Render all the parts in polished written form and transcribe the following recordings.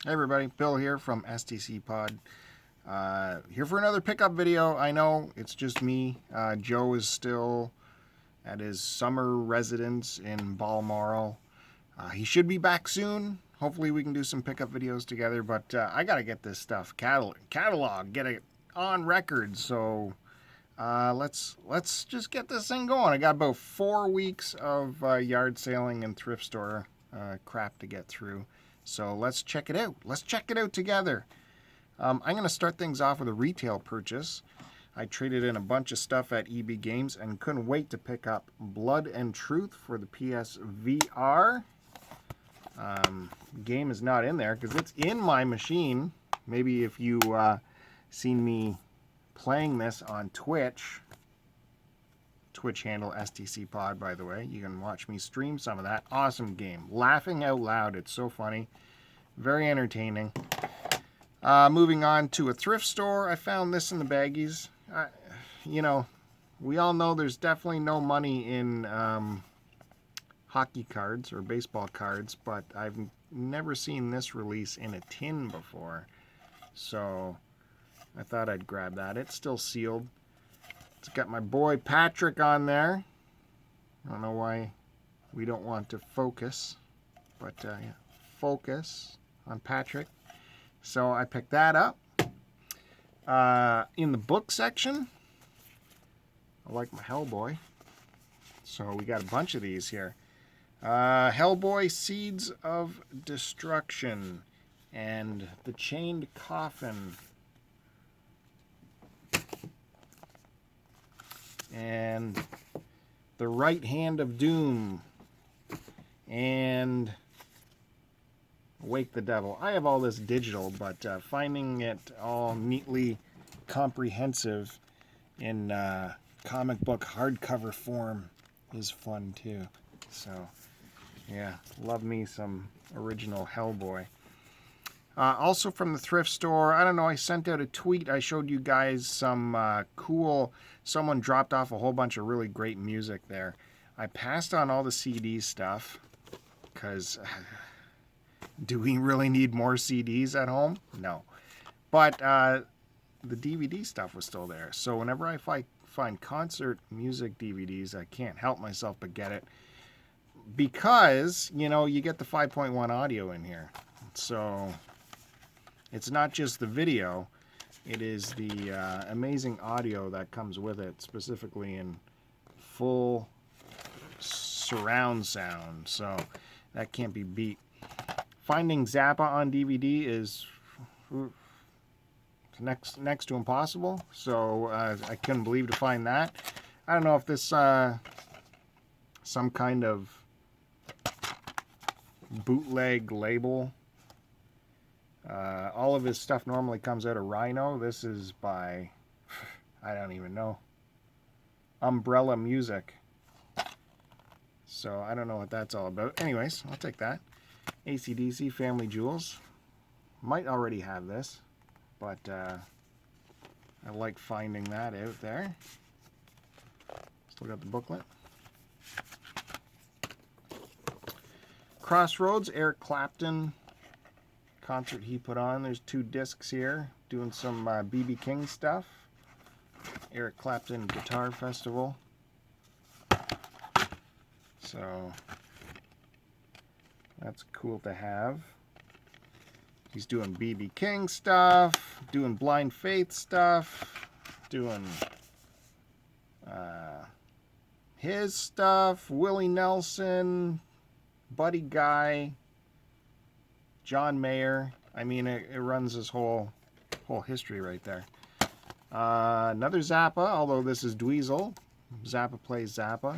Hey everybody, Bill here from STCPOD. Here for another pickup video. I know it's just me. Joe is still at his summer residence in Balmoral. He should be back soon. Hopefully we can do some pickup videos together, but I gotta get this stuff catalog, get it on record. So let's just get this thing going. I got about 4 weeks of yard sailing and thrift store crap to get through. So let's check it out. Let's check it out together. I'm going to start things off with a retail purchase. I traded in a bunch of stuff at EB Games and couldn't wait to pick up Blood and Truth for the PSVR. Game is not in there because it's in my machine. Maybe if you seen me playing this on Twitch handle STCPOD, by the way. You can watch me stream some of that. Awesome game. Laughing out loud. It's so funny. Very entertaining. Moving on to a thrift store. I found this in the baggies. You know, we all know there's definitely no money in hockey cards or baseball cards, but I've never seen this release in a tin before. So I thought I'd grab that. It's still sealed. It's got my boy Patrick on there. I don't know why we don't want to focus, but yeah, focus on Patrick. So I picked that up. In the book section, I like my Hellboy. So we got a bunch of these here. Hellboy Seeds of Destruction and The Chained Coffin. And The Right Hand of Doom, and Wake the Devil. I have all this digital, but finding it all neatly comprehensive in comic book hardcover form is fun too. So, yeah, love me some original Hellboy. Also from the thrift store, I don't know, I sent out a tweet. I showed you guys some cool, someone dropped off a whole bunch of really great music there. I passed on all the CD stuff because do we really need more CDs at home? No. But the DVD stuff was still there. So whenever I find concert music DVDs, I can't help myself but get it. Because, you know, you get the 5.1 audio in here. So it's not just the video, it is the amazing audio that comes with it, specifically in full surround sound. So that can't be beat. Finding Zappa on DVD is next to impossible. So I couldn't believe to find that. I don't know if this some kind of bootleg label. All of his stuff normally comes out of Rhino. This is by, I don't even know, Umbrella Music. So I don't know what that's all about. Anyways, I'll take that. AC/DC Family Jewels. Might already have this, but I like finding that out there. Still got the booklet. Crossroads, Eric Clapton concert he put on. There's 2 discs here doing some B.B. King stuff. Eric Clapton Guitar Festival. So that's cool to have. He's doing B.B. King stuff, doing Blind Faith stuff, doing his stuff, Willie Nelson, Buddy Guy, John Mayer. I mean, it runs his whole history right there. Another Zappa, although this is Dweezil. Zappa plays Zappa.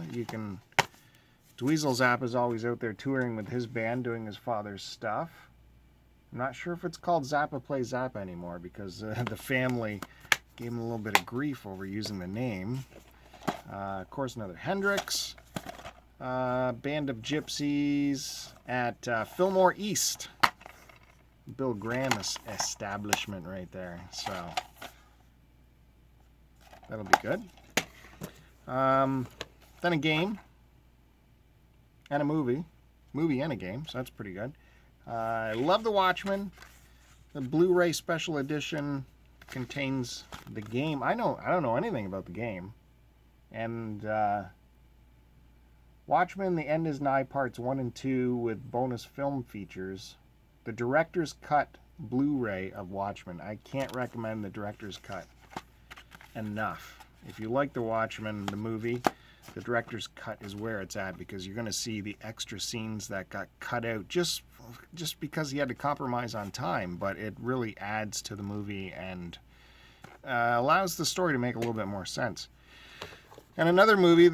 Dweezil Zappa's always out there touring with his band, doing his father's stuff. I'm not sure if it's called Zappa Plays Zappa anymore because the family gave him a little bit of grief over using the name. Of course, another Hendrix. Band of Gypsies at Fillmore East. Bill Graham establishment right there. So that'll be good. Then a game and a movie and a game, so that's pretty good. I love The Watchmen. The Blu-ray special edition contains the game. I don't know anything about the game. And Watchmen: The End Is Nigh Parts 1 and 2 with bonus film features. The director's cut Blu-ray of Watchmen. I can't recommend the director's cut enough. If you like the Watchmen, the movie, the director's cut is where it's at, because you're going to see the extra scenes that got cut out just because he had to compromise on time, but it really adds to the movie and allows the story to make a little bit more sense. And another movie,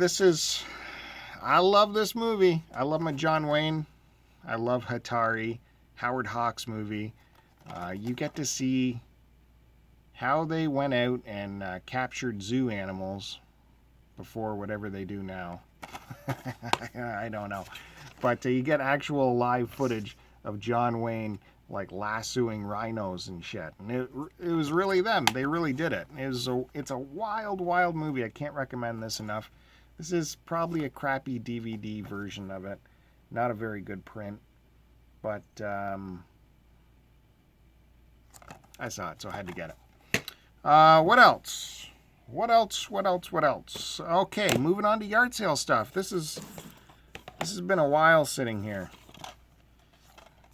I love this movie. I love my John Wayne. I love Hatari, Howard Hawks movie. You get to see how they went out and captured zoo animals before whatever they do now. I don't know. But you get actual live footage of John Wayne like lassoing rhinos and shit. And it was really them. They really did it. It's a wild, wild movie. I can't recommend this enough. This is probably a crappy DVD version of it. Not a very good print. But I saw it, so I had to get it. What else? What else? Okay, moving on to yard sale stuff. This has been a while sitting here.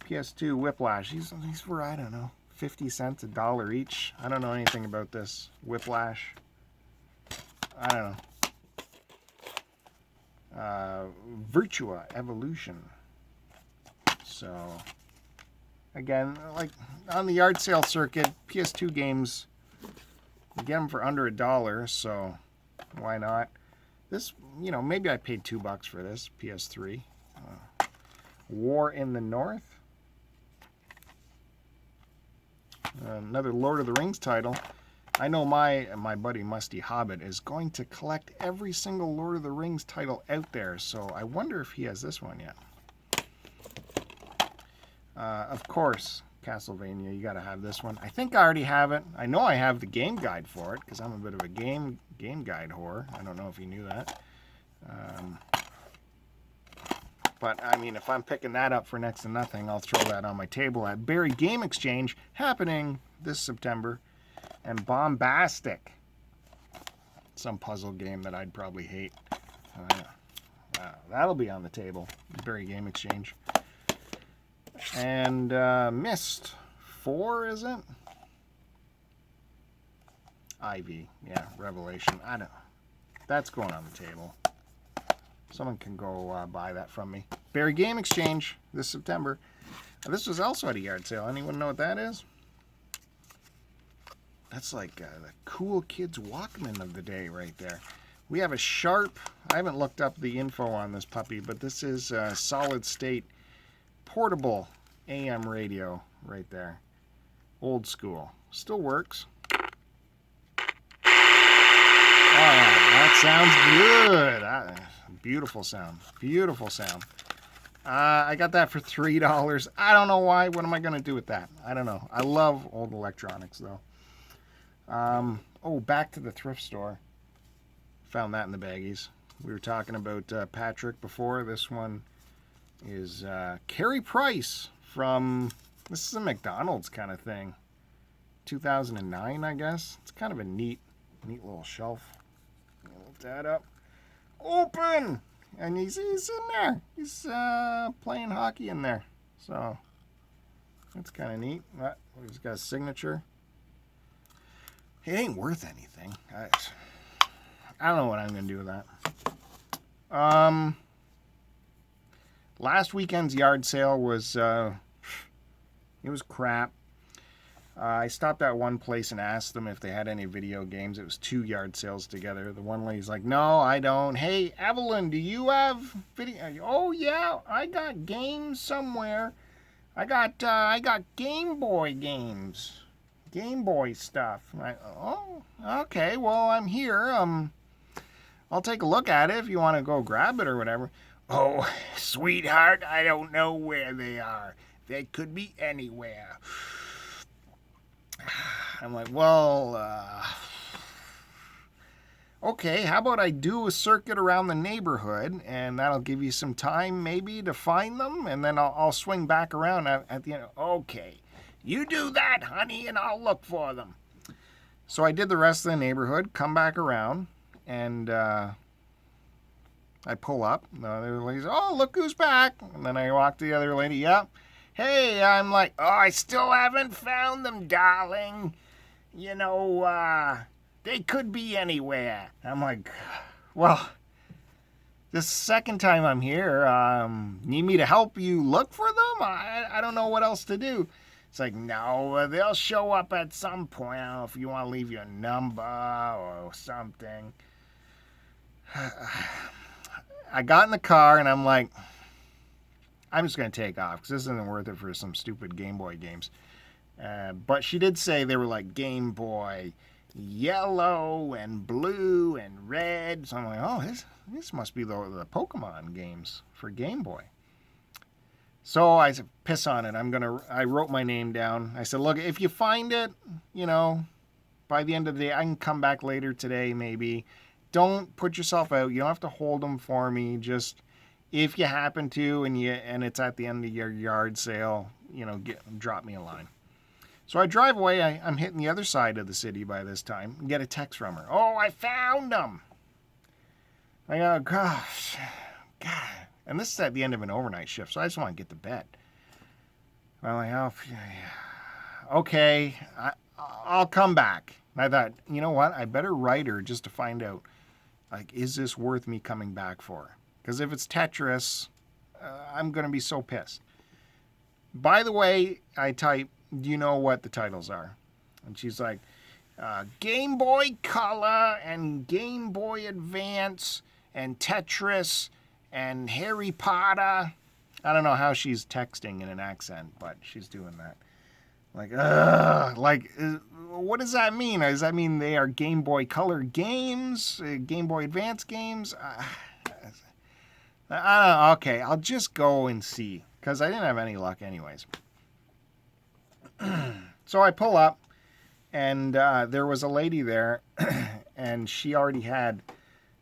PS2 Whiplash. These were, I don't know, 50 cents, $1 each. I don't know anything about this Whiplash. I don't know. Virtua Evolution. So, again, like on the yard sale circuit, PS2 games, you get them for under $1, so why not? This, maybe I paid $2 for this, PS3. War in the North. Another Lord of the Rings title. I know my buddy Musty Hobbit is going to collect every single Lord of the Rings title out there, so I wonder if he has this one yet. Of course, Castlevania, you gotta have this one. I think I already have it. I know I have the game guide for it, because I'm a bit of a game guide whore. I don't know if you knew that. But, I mean, if I'm picking that up for next to nothing, I'll throw that on my table at Barry Game Exchange, happening this September. And Bombastic. Some puzzle game that I'd probably hate. That'll be on the table. Barry Game Exchange. And Myst 4, is it? Ivy. Yeah, Revelation. I don't know. That's going on the table. Someone can go buy that from me. Barry Game Exchange this September. This was also at a yard sale. Anyone know what that is? That's like the cool kids Walkman of the day right there. We have a Sharp. I haven't looked up the info on this puppy, but this is a solid state portable AM radio right there. Old school. Still works. That sounds good. Beautiful sound. Beautiful sound. I got that for $3. I don't know why. What am I going to do with that? I don't know. I love old electronics, though. Back to the thrift store. Found that in the baggies. We were talking about Patrick before. This one is Carey Price from, this is a McDonald's kind of thing. 2009, I guess. It's kind of a neat little shelf. Lift that up. Open! And he's in there. He's playing hockey in there. So, that's kind of neat. He's got a signature. It ain't worth anything. I don't know what I'm going to do with that. Last weekend's yard sale was, it was crap. I stopped at one place and asked them if they had any video games. It was 2 yard sales together. The one lady's like, no, I don't. Hey, Evelyn, do you have video? Oh, yeah, I got games somewhere. I got Game Boy games. Game Boy stuff. Oh, okay, well, I'm here. I'll take a look at it if you want to go grab it or whatever. Oh, sweetheart, I don't know where they are. They could be anywhere. I'm like, well, okay, how about I do a circuit around the neighborhood, and that'll give you some time maybe to find them, and then I'll swing back around at the end. Okay, You do that, honey, and I'll look for them. So I did the rest of the neighborhood, come back around, and I pull up. The other lady's, oh, look who's back. And then I walk to the other lady, yeah. Hey, I'm like, oh, I still haven't found them, darling. You know, they could be anywhere. I'm like, well, this second time I'm here, need me to help you look for them? I don't know what else to do. It's like, no, they'll show up at some point. I don't know if you want to leave your number or something. I got in the car and I'm like, I'm just going to take off because this isn't worth it for some stupid Game Boy games. But she did say they were like Game Boy yellow and blue and red. So I'm like, oh, this must be the Pokemon games for Game Boy. So I said, piss on it. I wrote my name down. I said, look, if you find it, you know, by the end of the day, I can come back later today, maybe. Don't put yourself out. You don't have to hold them for me. Just if you happen to, and it's at the end of your yard sale, you know, drop me a line. So I drive away. I'm hitting the other side of the city by this time and get a text from her. Oh, I found them. I go, gosh, God. And this is at the end of an overnight shift, so I just want to get to bed. I'm like, oh, yeah. Okay, I'll come back. And I thought, you know what? I better write her just to find out, like, is this worth me coming back for? Because if it's Tetris, I'm going to be so pissed. By the way, I type, do you know what the titles are? And she's like, Game Boy Color and Game Boy Advance and Tetris and Harry Potter. I don't know how she's texting in an accent, but she's doing that. Like, what does that mean? Does that mean they are Game Boy Color games? Game Boy Advance games? Okay, I'll just go and see, because I didn't have any luck anyways. So I pull up, and there was a lady there, and she already had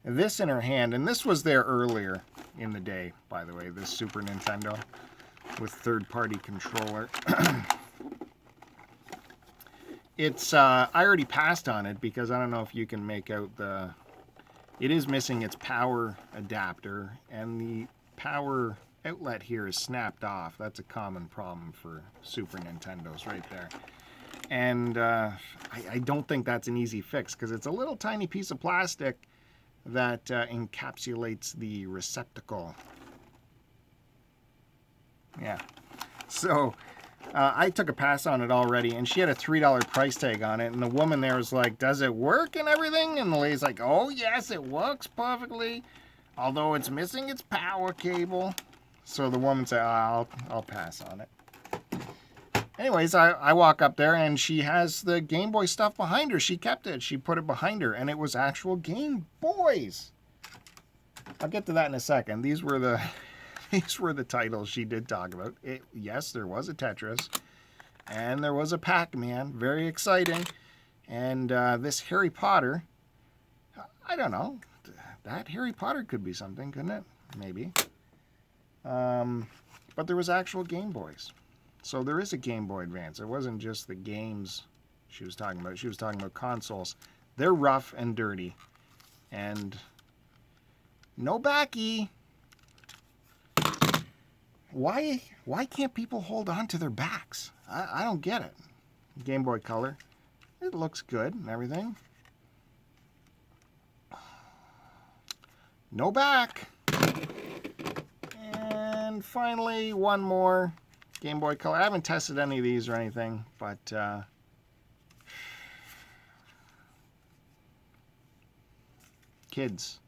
this in her hand, and this was there earlier in the day, by the way, this Super Nintendo with third-party controller. It's, I already passed on it because I don't know if you can make out it is missing its power adapter, and the power outlet here is snapped off. That's a common problem for Super Nintendos right there. And I don't think that's an easy fix because it's a little tiny piece of plastic that encapsulates the receptacle. Yeah. So I took a pass on it already, and she had a $3 price tag on it, and the woman there was like, does it work and everything? And the lady's like, oh yes, it works perfectly, although it's missing its power cable. So the woman said, I'll pass on it. Anyways, I walk up there, and she has the Game Boy stuff behind her. She kept it. She put it behind her, and it was actual Game Boys. I'll get to that in a second. These were the titles she did talk about. Yes, there was a Tetris, and there was a Pac-Man. Very exciting. And this Harry Potter, I don't know. That Harry Potter could be something, couldn't it? Maybe. But there was actual Game Boys. So there is a Game Boy Advance. It wasn't just the games she was talking about. She was talking about consoles. They're rough and dirty. And no backy. Why can't people hold on to their backs? I don't get it. Game Boy Color. It looks good and everything. No back. And finally, one more. Game Boy Color. I haven't tested any of these or anything, but kids,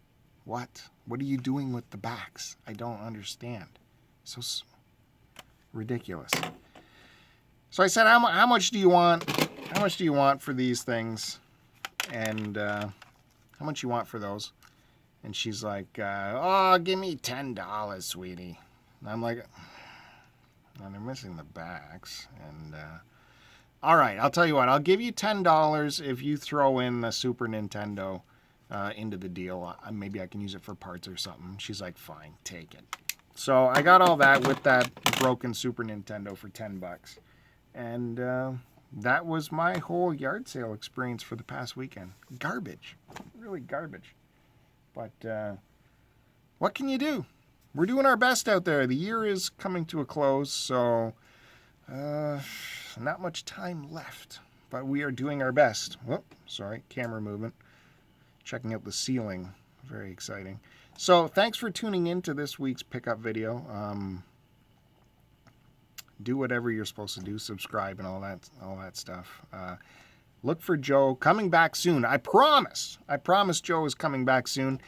what are you doing with the backs? I don't understand. So ridiculous. So I said, how much do you want? How much do you want for these things? And how much you want for those? And she's like, oh, give me $10, sweetie. And I'm like, and they're missing the backs. And all right, I'll tell you what. I'll give you $10 if you throw in the Super Nintendo into the deal. Maybe I can use it for parts or something. She's like, fine, take it. So I got all that with that broken Super Nintendo for $10. And that was my whole yard sale experience for the past weekend. Garbage. Really garbage. But what can you do? We're doing our best out there. The year is coming to a close, so not much time left. But we are doing our best. Oh, sorry, camera movement. Checking out the ceiling. Very exciting. So thanks for tuning in to this week's pickup video. Do whatever you're supposed to do. Subscribe and all that stuff. Look for Joe coming back soon. I promise. I promise Joe is coming back soon.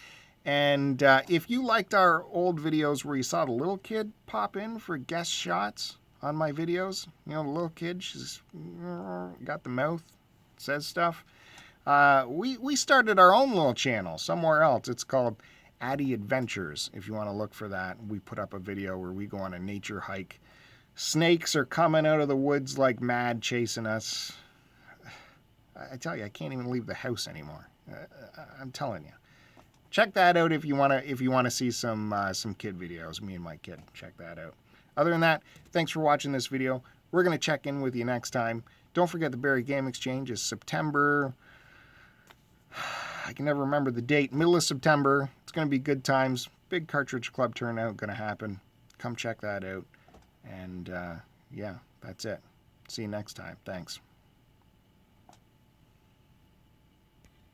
And if you liked our old videos where you saw the little kid pop in for guest shots on my videos, you know, the little kid, she's got the mouth, says stuff. We started our own little channel somewhere else. It's called Addie Adventures. If you want to look for that, we put up a video where we go on a nature hike. Snakes are coming out of the woods like mad, chasing us. I tell you, I can't even leave the house anymore. I'm telling you. Check that out if you wanna see some kid videos. Me and my kid. Check that out. Other than that, thanks for watching this video. We're gonna check in with you next time. Don't forget the Barrie Game Exchange is September. I can never remember the date. Middle of September. It's gonna be good times. Big Cartridge Club turnout gonna happen. Come check that out. And yeah, that's it. See you next time. Thanks.